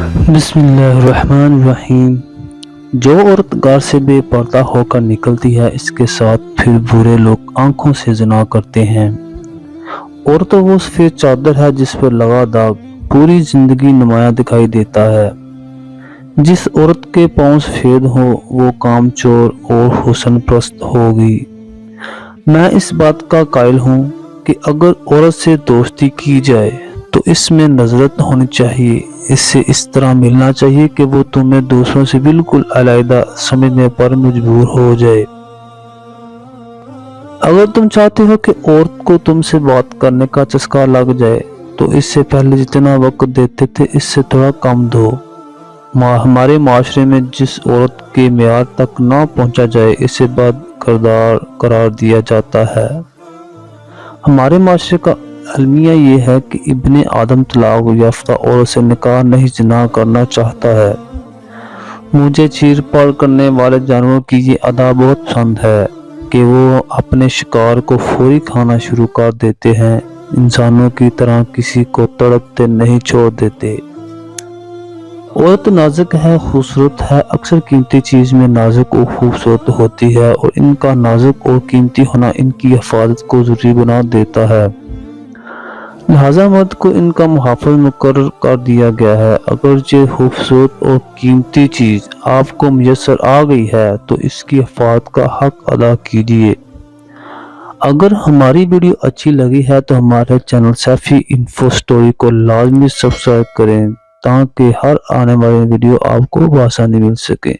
बिस्मिल्लाहिर्रहमानिर्रहीम। जो औरत घर से बेपर्दा होकर निकलती है, इसके साथ फिर बुरे लोग आंखों से ज़िना करते हैं। औरत वो सफ़ेद चादर है जिस पर लगा दाग पूरी जिंदगी नुमाया दिखाई देता है। जिस औरत के पाँव सफ़ेद हो वो कामचोर और हुस्न परस्त होगी। मैं इस बात का कायल हूँ कि अगर औरत से दोस्ती की जाए तो इसमें नज़रत होनी चाहिए। इससे इस तरह मिलना चाहिए कि वो तुम्हें दूसरों से बिल्कुल अलग समझने पर मजबूर हो जाए। अगर तुम चाहते हो कि औरत को तुमसे बात करने का चस्का लग जाए तो इससे पहले जितना वक्त देते थे इससे थोड़ा कम दो। हमारे माशरे में जिस औरत के मेयार तक ना पहुंचा जाए इसे बद किरदार करार दिया जाता है। हमारे माशरे का अलमिया ये है कि इब्ने आदम तलाक याफ्ता औरत से निकाह नहीं जिना करना चाहता है। मुझे चीर फाड़ करने वाले जानवरों की ये अदा बहुत पसंद है कि वो अपने शिकार को फौरी खाना शुरू कर देते हैं। इंसानों की तरह किसी को तड़पते नहीं छोड़ देते। औरत नाजुक है, खूबसूरत है। अक्सर कीमती चीज़ में नाजुक और खूबसूरत होती है और इनका नाजुक और कीमती होना इनकी हिफाजत को ज़रूरी बना देता है। लिहाजा मर्द को इनका मुहाफ़िज़ मुकर्रर कर दिया गया है। अगर ये खूबसूरत और कीमती चीज़ आपको मुयस्सर आ गई है तो इसकी हिफाजत का हक अदा कीजिए। अगर हमारी वीडियो अच्छी लगी है तो हमारे चैनल सैफी इन्फो स्टोरी को लाजमी सब्सक्राइब करें ताकि हर आने वाली वीडियो आपको बआसानी मिल सके।